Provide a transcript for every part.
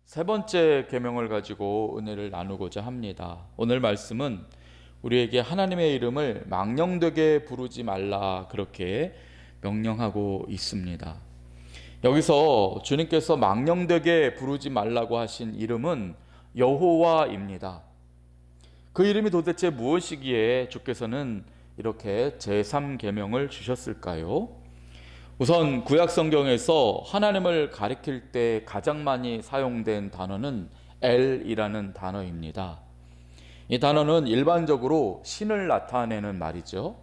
세 번째 계명을 가지고 은혜를 나누고자 합니다. 오늘 말씀은 우리에게 하나님의 이름을 망령되게 부르지 말라 그렇게 명령하고 있습니다. 여기서 주님께서 망령되게 부르지 말라고 하신 이름은 여호와입니다. 그 이름이 도대체 무엇이기에 주께서는 이렇게 제3계명을 주셨을까요? 우선 구약 성경에서 하나님을 가리킬 때 가장 많이 사용된 단어는 엘이라는 단어입니다. 이 단어는 일반적으로 신을 나타내는 말이죠.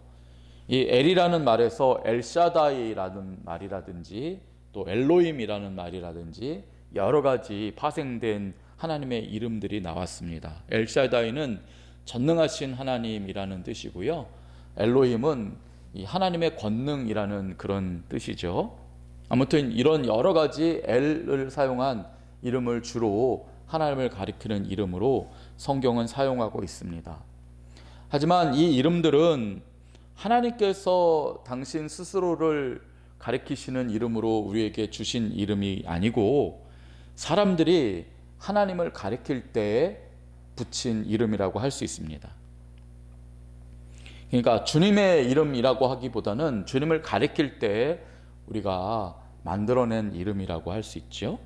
이 엘이라는 말에서 엘샤다이라는 말이라든지 또 엘로힘이라는 말이라든지 여러 가지 파생된 하나님의 이름들이 나왔습니다. 엘샤다이는 전능하신 하나님이라는 뜻이고요. 엘로힘은 이 하나님의 권능이라는 그런 뜻이죠. 아무튼 이런 여러 가지 엘을 사용한 이름을 주로 하나님을 가리키는 이름으로 성경은 사용하고 있습니다. 하지만 이 이름들은 하나님께서 당신 스스로를 가리키시는 이름으로 우리에게 주신 이름이 아니고 사람들이 하나님을 가리킬 때에 붙인 이름이라고 할 수 있습니다. 그러니까 주님의 이름이라고 하기보다는 주님을 가리킬 때 우리가 만들어낸 이름이라고 할 수 있죠.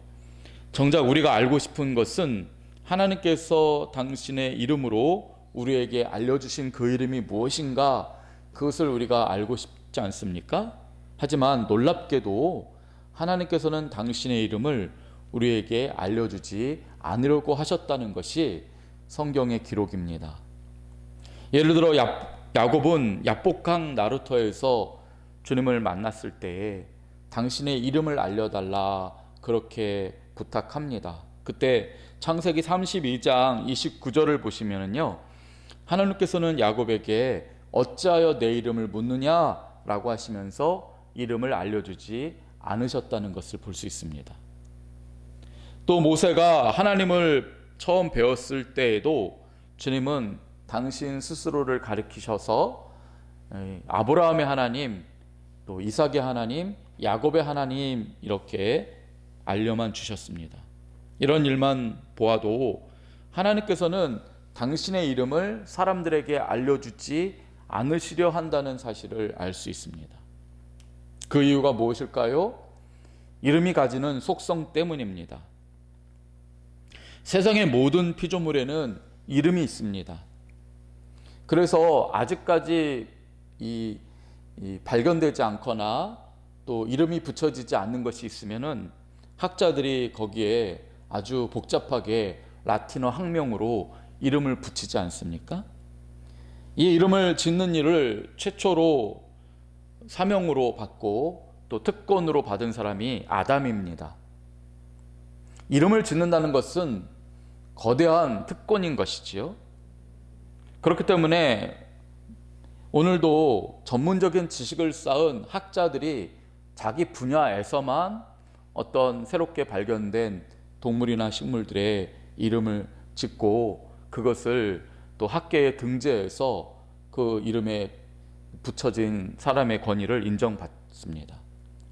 정작 우리가 알고 싶은 것은 하나님께서 당신의 이름으로 우리에게 알려주신 그 이름이 무엇인가, 그것을 우리가 알고 싶지 않습니까? 하지만 놀랍게도 하나님께서는 당신의 이름을 우리에게 알려주지 않으려고 하셨다는 것이 성경의 기록입니다. 예를 들어 야곱은 야복강 나루터에서 주님을 만났을 때 당신의 이름을 알려달라 그렇게 부탁합니다. 그때 창세기 32장 29절을 보시면은요, 하나님께서는 야곱에게 어찌하여 내 이름을 묻느냐라고 하시면서 이름을 알려주지 않으셨다는 것을 볼 수 있습니다. 또 모세가 하나님을 처음 배웠을 때에도 주님은 당신 스스로를 가리키셔서 아브라함의 하나님, 또 이삭의 하나님, 야곱의 하나님 이렇게 알려만 주셨습니다. 이런 일만 보아도 하나님께서는 당신의 이름을 사람들에게 알려주지 않으시려 한다는 사실을 알 수 있습니다. 그 이유가 무엇일까요? 이름이 가지는 속성 때문입니다. 세상의 모든 피조물에는 이름이 있습니다. 그래서 아직까지 발견되지 않거나 또 이름이 붙여지지 않는 것이 있으면은 학자들이 거기에 아주 복잡하게 라틴어 학명으로 이름을 붙이지 않습니까? 이 이름을 짓는 일을 최초로 사명으로 받고 또 특권으로 받은 사람이 아담입니다. 이름을 짓는다는 것은 거대한 특권인 것이지요. 그렇기 때문에 오늘도 전문적인 지식을 쌓은 학자들이 자기 분야에서만 어떤 새롭게 발견된 동물이나 식물들의 이름을 짓고 그것을 또 학계에 등재해서 그 이름에 붙여진 사람의 권위를 인정받습니다.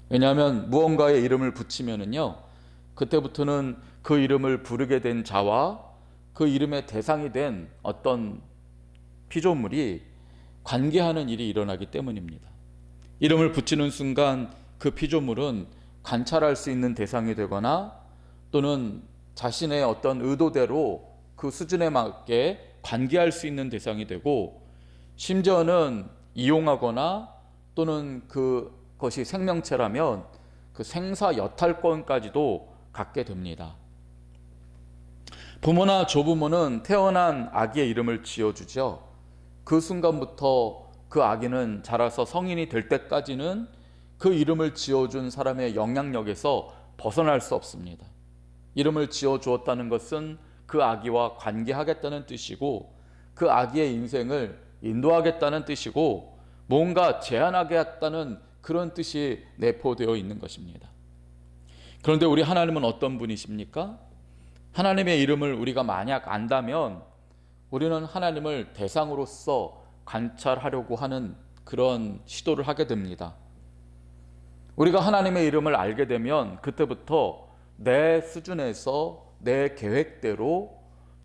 왜냐하면 무언가의 이름을 붙이면은요, 그때부터는 그 이름을 부르게 된 자와 그 이름의 대상이 된 어떤 피조물이 관계하는 일이 일어나기 때문입니다. 이름을 붙이는 순간 그 피조물은 관찰할 수 있는 대상이 되거나 또는 자신의 어떤 의도대로 그 수준에 맞게 관계할 수 있는 대상이 되고, 심지어는 이용하거나 또는 그것이 생명체라면 그 생사 여탈권까지도 갖게 됩니다. 부모나 조부모는 태어난 아기의 이름을 지어주죠. 그 순간부터 그 아기는 자라서 성인이 될 때까지는 그 이름을 지어준 사람의 영향력에서 벗어날 수 없습니다. 이름을 지어주었다는 것은 그 아기와 관계하겠다는 뜻이고, 그 아기의 인생을 인도하겠다는 뜻이고, 뭔가 제한하겠다는 그런 뜻이 내포되어 있는 것입니다. 그런데 우리 하나님은 어떤 분이십니까? 하나님의 이름을 우리가 만약 안다면 우리는 하나님을 대상으로서 관찰하려고 하는 그런 시도를 하게 됩니다. 우리가 하나님의 이름을 알게 되면 그때부터 내 수준에서 내 계획대로,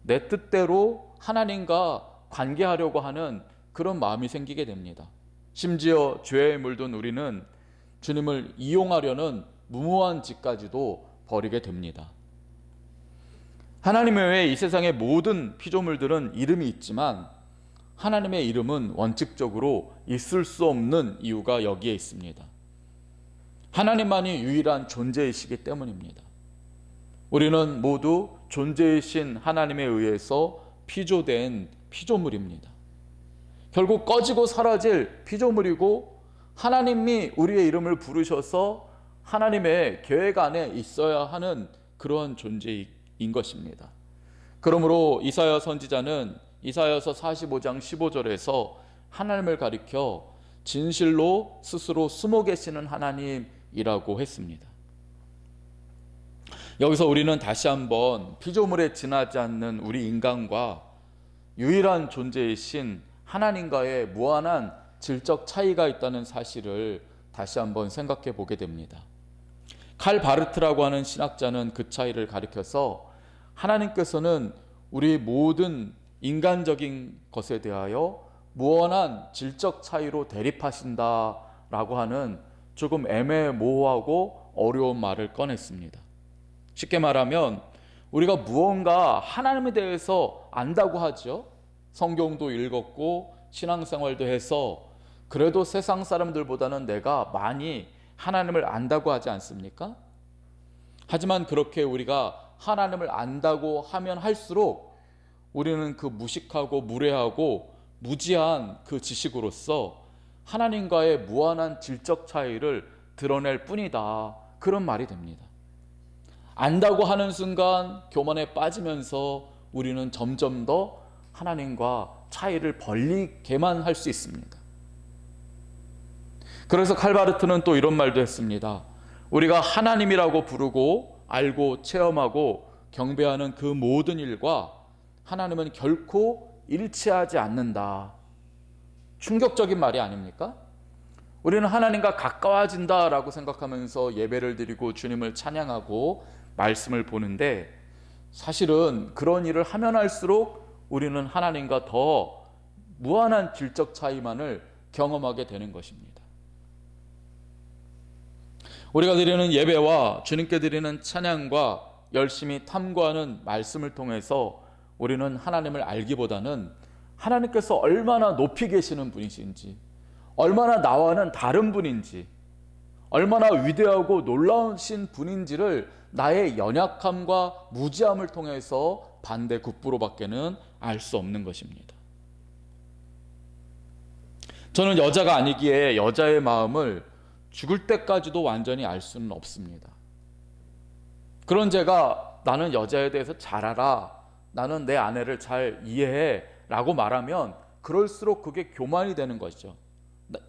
내 뜻대로 하나님과 관계하려고 하는 그런 마음이 생기게 됩니다. 심지어 죄에 물든 우리는 주님을 이용하려는 무모한 짓까지도 벌이게 됩니다. 하나님 외에 이 세상의 모든 피조물들은 이름이 있지만 하나님의 이름은 원칙적으로 있을 수 없는 이유가 여기에 있습니다. 하나님만이 유일한 존재이시기 때문입니다. 우리는 모두 존재이신 하나님에 의해서 피조된 피조물입니다. 결국 꺼지고 사라질 피조물이고 하나님이 우리의 이름을 부르셔서 하나님의 계획 안에 있어야 하는 그런 존재인 것입니다. 그러므로 이사야 선지자는 이사야서 45장 15절에서 하나님을 가리켜 진실로 스스로 숨어 계시는 하나님이라고 했습니다. 여기서 우리는 다시 한번 피조물에 지나지 않는 우리 인간과 유일한 존재이신 하나님과의 무한한 질적 차이가 있다는 사실을 다시 한번 생각해 보게 됩니다. 칼 바르트라고 하는 신학자는 그 차이를 가리켜서 하나님께서는 우리 모든 인간적인 것에 대하여 무한한 질적 차이로 대립하신다라고 하는 조금 애매모호하고 어려운 말을 꺼냈습니다. 쉽게 말하면 우리가 무언가 하나님에 대해서 안다고 하죠. 성경도 읽었고 신앙생활도 해서 그래도 세상 사람들보다는 내가 많이 하나님을 안다고 하지 않습니까? 하지만 그렇게 우리가 하나님을 안다고 하면 할수록 우리는 그 무식하고 무례하고 무지한 그 지식으로서 하나님과의 무한한 질적 차이를 드러낼 뿐이다. 그런 말이 됩니다. 안다고 하는 순간 교만에 빠지면서 우리는 점점 더 하나님과 차이를 벌리게만 할 수 있습니다. 그래서 칼바르트는 또 이런 말도 했습니다. 우리가 하나님이라고 부르고 알고 체험하고 경배하는 그 모든 일과 하나님은 결코 일치하지 않는다. 충격적인 말이 아닙니까? 우리는 하나님과 가까워진다라고 생각하면서 예배를 드리고 주님을 찬양하고 말씀을 보는데 사실은 그런 일을 하면 할수록 우리는 하나님과 더 무한한 질적 차이만을 경험하게 되는 것입니다. 우리가 드리는 예배와 주님께 드리는 찬양과 열심히 탐구하는 말씀을 통해서 우리는 하나님을 알기보다는 하나님께서 얼마나 높이 계시는 분이신지, 얼마나 나와는 다른 분인지, 얼마나 위대하고 놀라우신 분인지를 나의 연약함과 무지함을 통해서 반대 국부로밖에는 알 수 없는 것입니다. 저는 여자가 아니기에 여자의 마음을 죽을 때까지도 완전히 알 수는 없습니다. 그런 제가 나는 여자에 대해서 잘 알아, 나는 내 아내를 잘 이해해 라고 말하면 그럴수록 그게 교만이 되는 것이죠.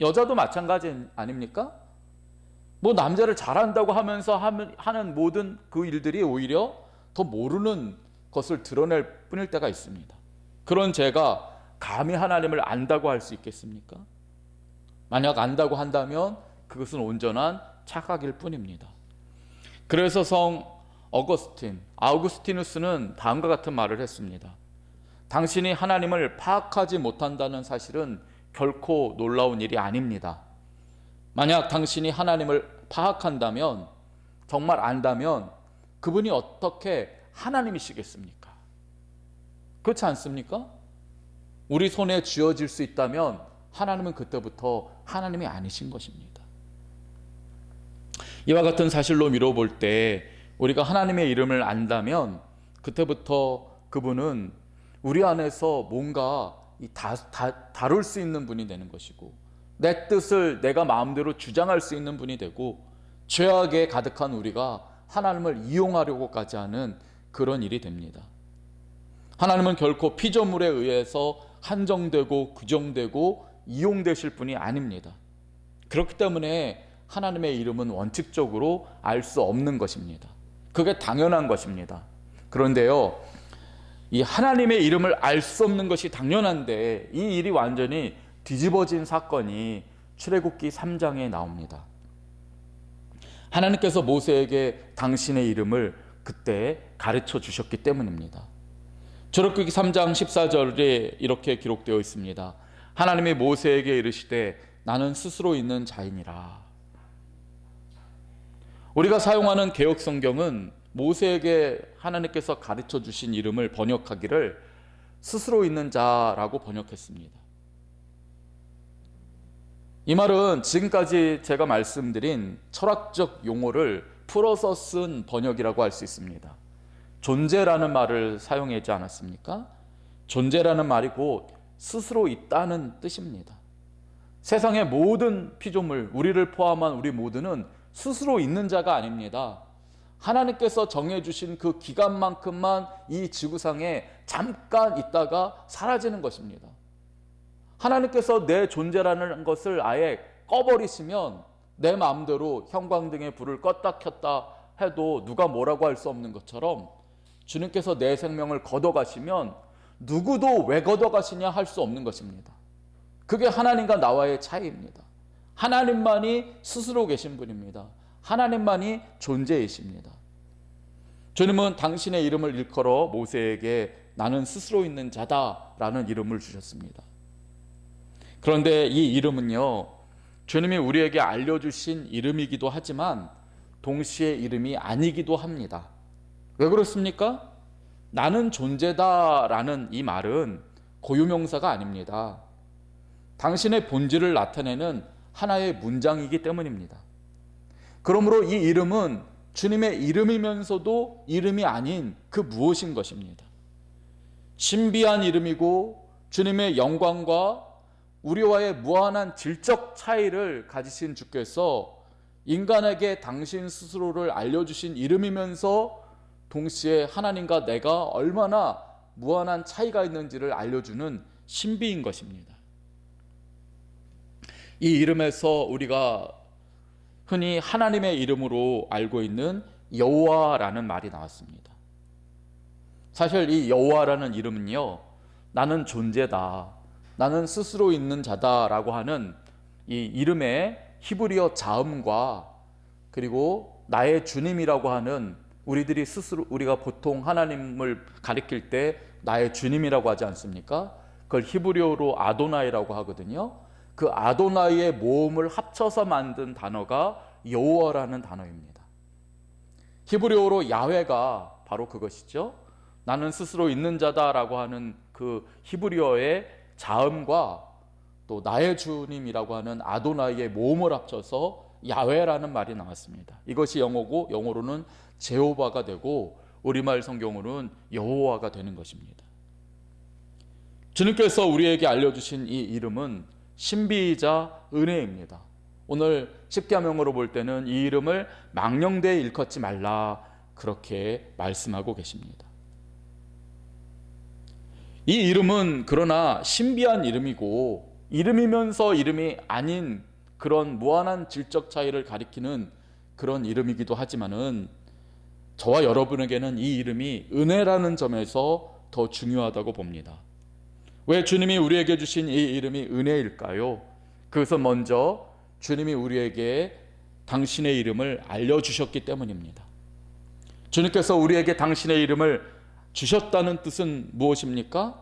여자도 마찬가지 아닙니까? 뭐 남자를 잘한다고 하면서 하는 모든 그 일들이 오히려 더 모르는 것을 드러낼 뿐일 때가 있습니다. 그런 제가 감히 하나님을 안다고 할 수 있겠습니까? 만약 안다고 한다면 그것은 온전한 착각일 뿐입니다. 그래서 성 아우구스티누스는 다음과 같은 말을 했습니다. 당신이 하나님을 파악하지 못한다는 사실은 결코 놀라운 일이 아닙니다. 만약 당신이 하나님을 파악한다면, 정말 안다면 그분이 어떻게 하나님이시겠습니까? 그렇지 않습니까? 우리 손에 쥐어질 수 있다면 하나님은 그때부터 하나님이 아니신 것입니다. 이와 같은 사실로 미뤄볼 때 우리가 하나님의 이름을 안다면 그때부터 그분은 우리 안에서 뭔가 다룰 수 있는 분이 되는 것이고, 내 뜻을 내가 마음대로 주장할 수 있는 분이 되고, 죄악에 가득한 우리가 하나님을 이용하려고까지 하는 그런 일이 됩니다. 하나님은 결코 피조물에 의해서 한정되고 규정되고 이용되실 분이 아닙니다. 그렇기 때문에 하나님의 이름은 원칙적으로 알 수 없는 것입니다. 그게 당연한 것입니다. 그런데요, 이 하나님의 이름을 알 수 없는 것이 당연한데 이 일이 완전히 뒤집어진 사건이 출애굽기 3장에 나옵니다. 하나님께서 모세에게 당신의 이름을 그때 가르쳐 주셨기 때문입니다. 출애굽기 3장 14절에 이렇게 기록되어 있습니다. 하나님이 모세에게 이르시되 나는 스스로 있는 자이니라. 우리가 사용하는 개역 성경은 모세에게 하나님께서 가르쳐 주신 이름을 번역하기를 스스로 있는 자라고 번역했습니다. 이 말은 지금까지 제가 말씀드린 철학적 용어를 풀어서 쓴 번역이라고 할 수 있습니다. 존재라는 말을 사용하지 않았습니까? 존재라는 말이 곧 스스로 있다는 뜻입니다. 세상의 모든 피조물, 우리를 포함한 우리 모두는 스스로 있는 자가 아닙니다. 하나님께서 정해주신 그 기간만큼만 이 지구상에 잠깐 있다가 사라지는 것입니다. 하나님께서 내 존재라는 것을 아예 꺼버리시면 내 마음대로 형광등의 불을 껐다 켰다 해도 누가 뭐라고 할 수 없는 것처럼 주님께서 내 생명을 걷어가시면 누구도 왜 걷어가시냐 할 수 없는 것입니다. 그게 하나님과 나와의 차이입니다. 하나님만이 스스로 계신 분입니다. 하나님만이 존재이십니다. 주님은 당신의 이름을 일컬어 모세에게 나는 스스로 있는 자다라는 이름을 주셨습니다. 그런데 이 이름은요, 주님이 우리에게 알려주신 이름이기도 하지만 동시에 이름이 아니기도 합니다. 왜 그렇습니까? 나는 존재다라는 이 말은 고유명사가 아닙니다. 당신의 본질을 나타내는 하나의 문장이기 때문입니다. 그러므로 이 이름은 주님의 이름이면서도 이름이 아닌 그 무엇인 것입니다. 신비한 이름이고 주님의 영광과 우리와의 무한한 질적 차이를 가지신 주께서 인간에게 당신 스스로를 알려주신 이름이면서 동시에 하나님과 내가 얼마나 무한한 차이가 있는지를 알려주는 신비인 것입니다. 이 이름에서 우리가 흔히 하나님의 이름으로 알고 있는 여호와라는 말이 나왔습니다. 사실 이 여호와라는 이름은요, 나는 존재다, 나는 스스로 있는 자다라고 하는 이 이름의 히브리어 자음과 그리고 나의 주님이라고 하는 우리들이 스스로 우리가 보통 하나님을 가리킬 때 나의 주님이라고 하지 않습니까? 그걸 히브리어로 아도나이라고 하거든요. 그 아도나이의 모음을 합쳐서 만든 단어가 여호와라는 단어입니다. 히브리어로 야훼가 바로 그것이죠. 나는 스스로 있는 자다라고 하는 그 히브리어의 자음과 또 나의 주님이라고 하는 아도나이의 모음을 합쳐서 야훼라는 말이 나왔습니다. 이것이 영어고 영어로는 제호바가 되고 우리말 성경으로는 여호와가 되는 것입니다. 주님께서 우리에게 알려주신 이 이름은 신비이자 은혜입니다. 오늘 십계명으로 볼 때는 이 이름을 망령되이 일컫지 말라 그렇게 말씀하고 계십니다. 이 이름은 그러나 신비한 이름이고 이름이면서 이름이 아닌 그런 무한한 질적 차이를 가리키는 그런 이름이기도 하지만은 저와 여러분에게는 이 이름이 은혜라는 점에서 더 중요하다고 봅니다. 왜 주님이 우리에게 주신 이 이름이 은혜일까요? 그것은 먼저 주님이 우리에게 당신의 이름을 알려주셨기 때문입니다. 주님께서 우리에게 당신의 이름을 주셨다는 뜻은 무엇입니까?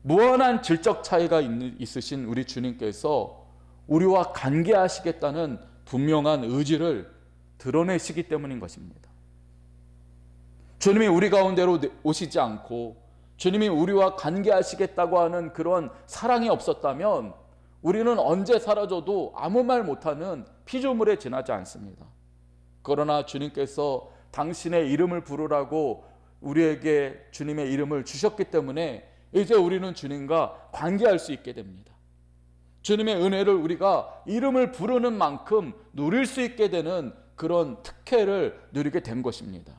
무한한 질적 차이가 있으신 우리 주님께서 우리와 관계하시겠다는 분명한 의지를 드러내시기 때문인 것입니다. 주님이 우리 가운데로 오시지 않고 주님이 우리와 관계하시겠다고 하는 그런 사랑이 없었다면 우리는 언제 사라져도 아무 말 못하는 피조물에 지나지 않습니다. 그러나 주님께서 당신의 이름을 부르라고 우리에게 주님의 이름을 주셨기 때문에 이제 우리는 주님과 관계할 수 있게 됩니다. 주님의 은혜를 우리가 이름을 부르는 만큼 누릴 수 있게 되는 그런 특혜를 누리게 된 것입니다.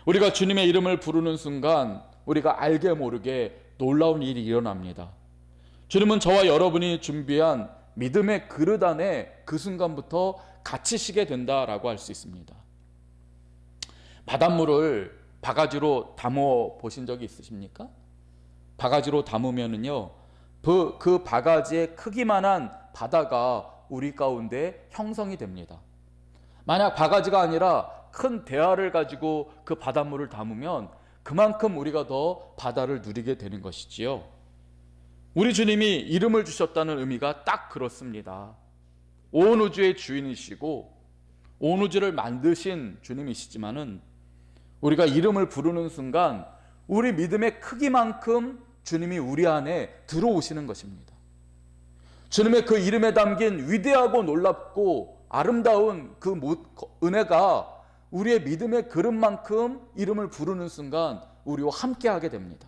우리가 주님의 이름을 부르는 순간 우리가 알게 모르게 놀라운 일이 일어납니다. 주님은 저와 여러분이 준비한 믿음의 그릇 안에 그 순간부터 갇히시게 된다라고 할 수 있습니다. 바닷물을 바가지로 담아 보신 적이 있으십니까? 바가지로 담으면은요, 그 바가지의 크기만한 바다가 우리 가운데 형성이 됩니다. 만약 바가지가 아니라 큰 대야를 가지고 그 바닷물을 담으면 그만큼 우리가 더 바다를 누리게 되는 것이지요. 우리 주님이 이름을 주셨다는 의미가 딱 그렇습니다. 온 우주의 주인이시고 온 우주를 만드신 주님이시지만은 우리가 이름을 부르는 순간 우리 믿음의 크기만큼 주님이 우리 안에 들어오시는 것입니다. 주님의 그 이름에 담긴 위대하고 놀랍고 아름다운 그 은혜가 우리의 믿음의 그릇만큼 이름을 부르는 순간 우리와 함께하게 됩니다.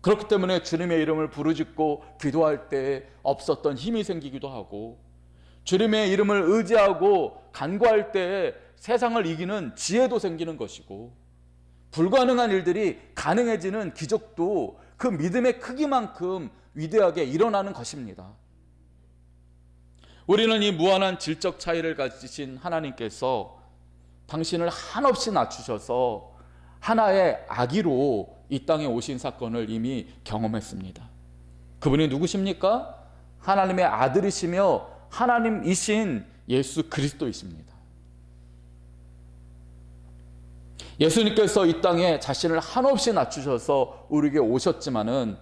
그렇기 때문에 주님의 이름을 부르짖고 기도할 때 없었던 힘이 생기기도 하고, 주님의 이름을 의지하고 간구할 때 세상을 이기는 지혜도 생기는 것이고, 불가능한 일들이 가능해지는 기적도 그 믿음의 크기만큼 위대하게 일어나는 것입니다. 우리는 이 무한한 질적 차이를 가지신 하나님께서 당신을 한없이 낮추셔서 하나의 아기로 이 땅에 오신 사건을 이미 경험했습니다. 그분이 누구십니까? 하나님의 아들이시며 하나님이신 예수 그리스도이십니다. 예수님께서 이 땅에 자신을 한없이 낮추셔서 우리에게 오셨지만은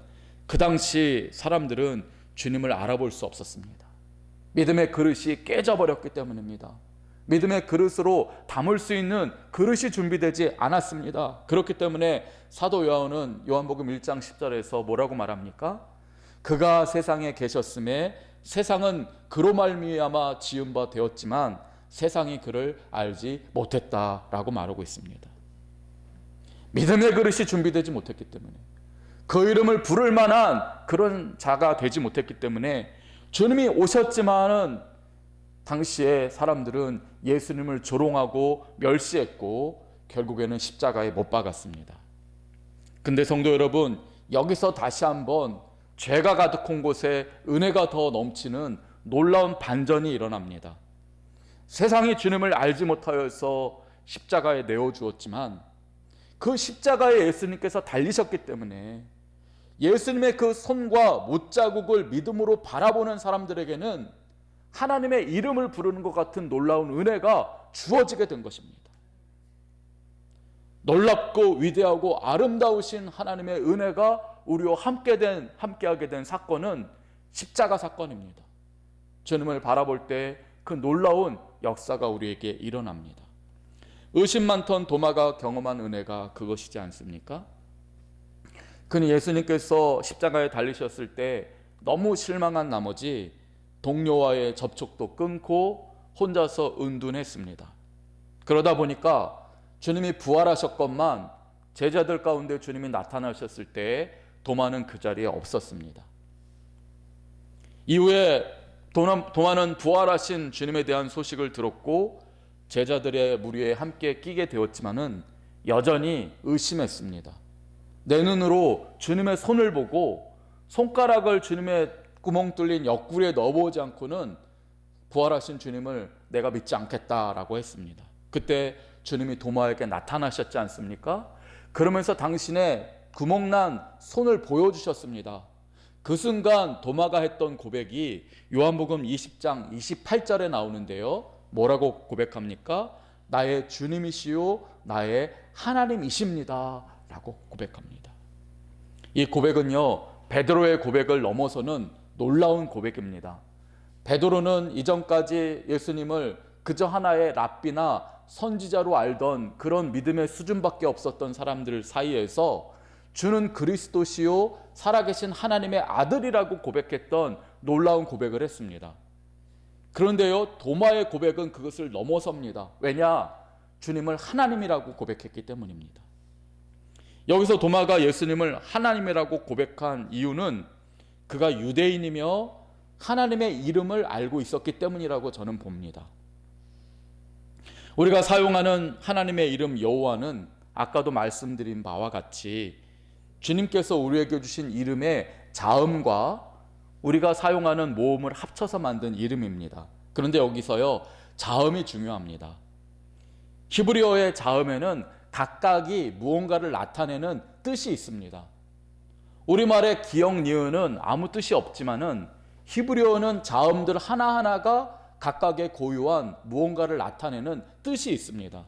그 당시 사람들은 주님을 알아볼 수 없었습니다. 믿음의 그릇이 깨져버렸기 때문입니다. 믿음의 그릇으로 담을 수 있는 그릇이 준비되지 않았습니다. 그렇기 때문에 사도 요한은 요한복음 1장 10절에서 뭐라고 말합니까? 그가 세상에 계셨음에 세상은 그로 말미암아 지은 바 되었지만 세상이 그를 알지 못했다라고 말하고 있습니다. 믿음의 그릇이 준비되지 못했기 때문에, 그 이름을 부를 만한 그런 자가 되지 못했기 때문에 주님이 오셨지만은 당시에 사람들은 예수님을 조롱하고 멸시했고 결국에는 십자가에 못 박았습니다. 근데 성도 여러분, 여기서 다시 한번 죄가 가득한 곳에 은혜가 더 넘치는 놀라운 반전이 일어납니다. 세상이 주님을 알지 못하여서 십자가에 내어주었지만 그 십자가에 예수님께서 달리셨기 때문에 예수님의 그 손과 못자국을 믿음으로 바라보는 사람들에게는 하나님의 이름을 부르는 것 같은 놀라운 은혜가 주어지게 된 것입니다. 놀랍고 위대하고 아름다우신 하나님의 은혜가 우리와 함께하게 된 사건은 십자가 사건입니다. 주님을 바라볼 때 그 놀라운 역사가 우리에게 일어납니다. 의심 많던 도마가 경험한 은혜가 그것이지 않습니까? 그는 예수님께서 십자가에 달리셨을 때 너무 실망한 나머지 동료와의 접촉도 끊고 혼자서 은둔했습니다. 그러다 보니까 주님이 부활하셨건만 제자들 가운데 주님이 나타나셨을 때 도마는 그 자리에 없었습니다. 이후에 도마는 부활하신 주님에 대한 소식을 들었고 제자들의 무리에 함께 끼게 되었지만은 여전히 의심했습니다. 내 눈으로 주님의 손을 보고 손가락을 주님의 구멍 뚫린 옆구리에 넣어보지 않고는 부활하신 주님을 내가 믿지 않겠다라고 했습니다. 그때 주님이 도마에게 나타나셨지 않습니까? 그러면서 당신의 구멍난 손을 보여주셨습니다. 그 순간 도마가 했던 고백이 요한복음 20장 28절에 나오는데요. 뭐라고 고백합니까? 나의 주님이시요 나의 하나님이십니다 라고 고백합니다. 이 고백은요, 베드로의 고백을 넘어서는 놀라운 고백입니다. 베드로는 이전까지 예수님을 그저 하나의 랍비나 선지자로 알던 그런 믿음의 수준밖에 없었던 사람들 사이에서 주는 그리스도시요 살아계신 하나님의 아들이라고 고백했던 놀라운 고백을 했습니다. 그런데요, 도마의 고백은 그것을 넘어섭니다. 왜냐? 주님을 하나님이라고 고백했기 때문입니다. 여기서 도마가 예수님을 하나님이라고 고백한 이유는 그가 유대인이며 하나님의 이름을 알고 있었기 때문이라고 저는 봅니다. 우리가 사용하는 하나님의 이름 여호와는 아까도 말씀드린 바와 같이 주님께서 우리에게 주신 이름의 자음과 우리가 사용하는 모음을 합쳐서 만든 이름입니다. 그런데 여기서요, 자음이 중요합니다. 히브리어의 자음에는 각각이 무언가를 나타내는 뜻이 있습니다. 우리말의 기역, 니은은 아무 뜻이 없지만은 히브리어는 자음들 하나하나가 각각의 고유한 무언가를 나타내는 뜻이 있습니다.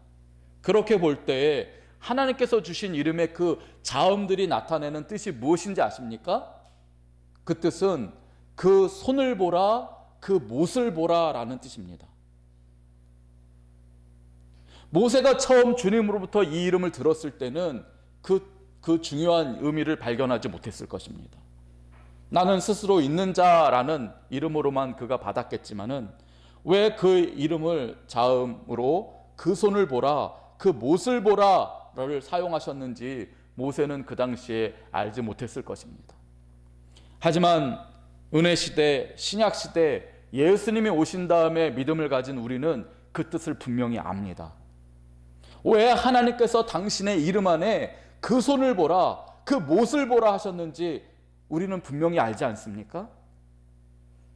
그렇게 볼 때에 하나님께서 주신 이름의 그 자음들이 나타내는 뜻이 무엇인지 아십니까? 그 뜻은 그 손을 보라, 그 못을 보라 라는 뜻입니다. 모세가 처음 주님으로부터 이 이름을 들었을 때는 그 중요한 의미를 발견하지 못했을 것입니다. 나는 스스로 있는 자라는 이름으로만 그가 받았겠지만은 왜 그 이름을 자음으로 그 손을 보라, 그 못을 보라를 사용하셨는지 모세는 그 당시에 알지 못했을 것입니다. 하지만 은혜 시대, 신약 시대, 예수님이 오신 다음에 믿음을 가진 우리는 그 뜻을 분명히 압니다. 왜 하나님께서 당신의 이름 안에 그 손을 보라, 그 못을 보라 하셨는지 우리는 분명히 알지 않습니까?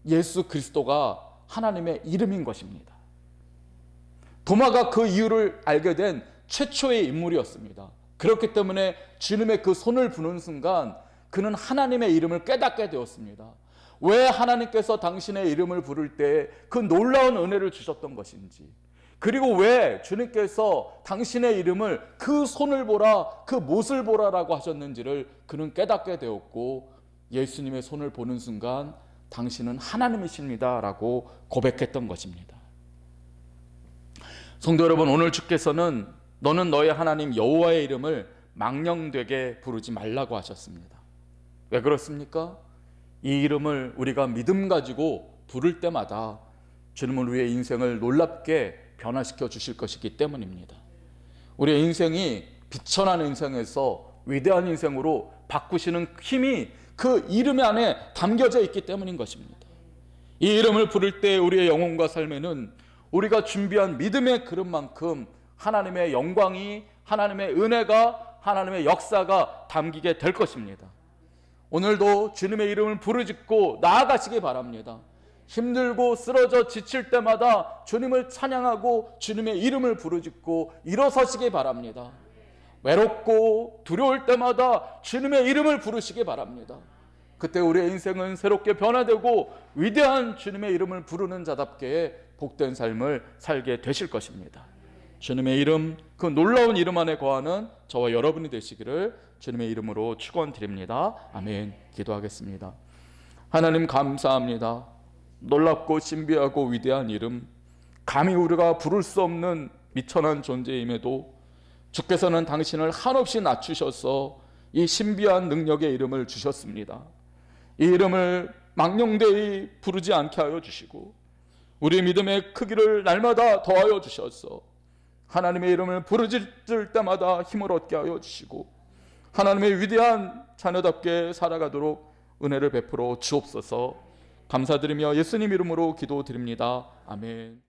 예수 그리스도가 하나님의 이름인 것입니다. 도마가 그 이유를 알게 된 최초의 인물이었습니다. 그렇기 때문에 주님의 그 손을 부는 순간 그는 하나님의 이름을 깨닫게 되었습니다. 왜 하나님께서 당신의 이름을 부를 때 그 놀라운 은혜를 주셨던 것인지, 그리고 왜 주님께서 당신의 이름을 그 손을 보라, 그 못을 보라라고 하셨는지를 그는 깨닫게 되었고, 예수님의 손을 보는 순간 당신은 하나님이십니다 라고 고백했던 것입니다. 성도 여러분, 오늘 주께서는 너는 너의 하나님 여호와의 이름을 망령되게 부르지 말라고 하셨습니다. 왜 그렇습니까? 이 이름을 우리가 믿음 가지고 부를 때마다 주님은 우리의 인생을 놀랍게 변화시켜 주실 것이기 때문입니다. 우리의 인생이 비천한 인생에서 위대한 인생으로 바꾸시는 힘이 그 이름 안에 담겨져 있기 때문인 것입니다. 이 이름을 부를 때 우리의 영혼과 삶에는 우리가 준비한 믿음의 그릇만큼 하나님의 영광이, 하나님의 은혜가, 하나님의 역사가 담기게 될 것입니다. 오늘도 주님의 이름을 부르짖고 나아가시기 바랍니다. 힘들고 쓰러져 지칠 때마다 주님을 찬양하고 주님의 이름을 부르짖고 일어서시기 바랍니다. 외롭고 두려울 때마다 주님의 이름을 부르시기 바랍니다. 그때 우리의 인생은 새롭게 변화되고 위대한 주님의 이름을 부르는 자답게 복된 삶을 살게 되실 것입니다. 주님의 이름, 그 놀라운 이름 안에 거하는 저와 여러분이 되시기를 주님의 이름으로 축원드립니다. 아멘. 기도하겠습니다. 하나님 감사합니다. 놀랍고 신비하고 위대한 이름, 감히 우리가 부를 수 없는 미천한 존재임에도 주께서는 당신을 한없이 낮추셔서 이 신비한 능력의 이름을 주셨습니다. 이 이름을 망령되이 부르지 않게 하여 주시고 우리의 믿음의 크기를 날마다 더하여 주셔서 하나님의 이름을 부르짖을 때마다 힘을 얻게 하여 주시고 하나님의 위대한 자녀답게 살아가도록 은혜를 베풀어 주옵소서. 감사드리며 예수님 이름으로 기도드립니다. 아멘.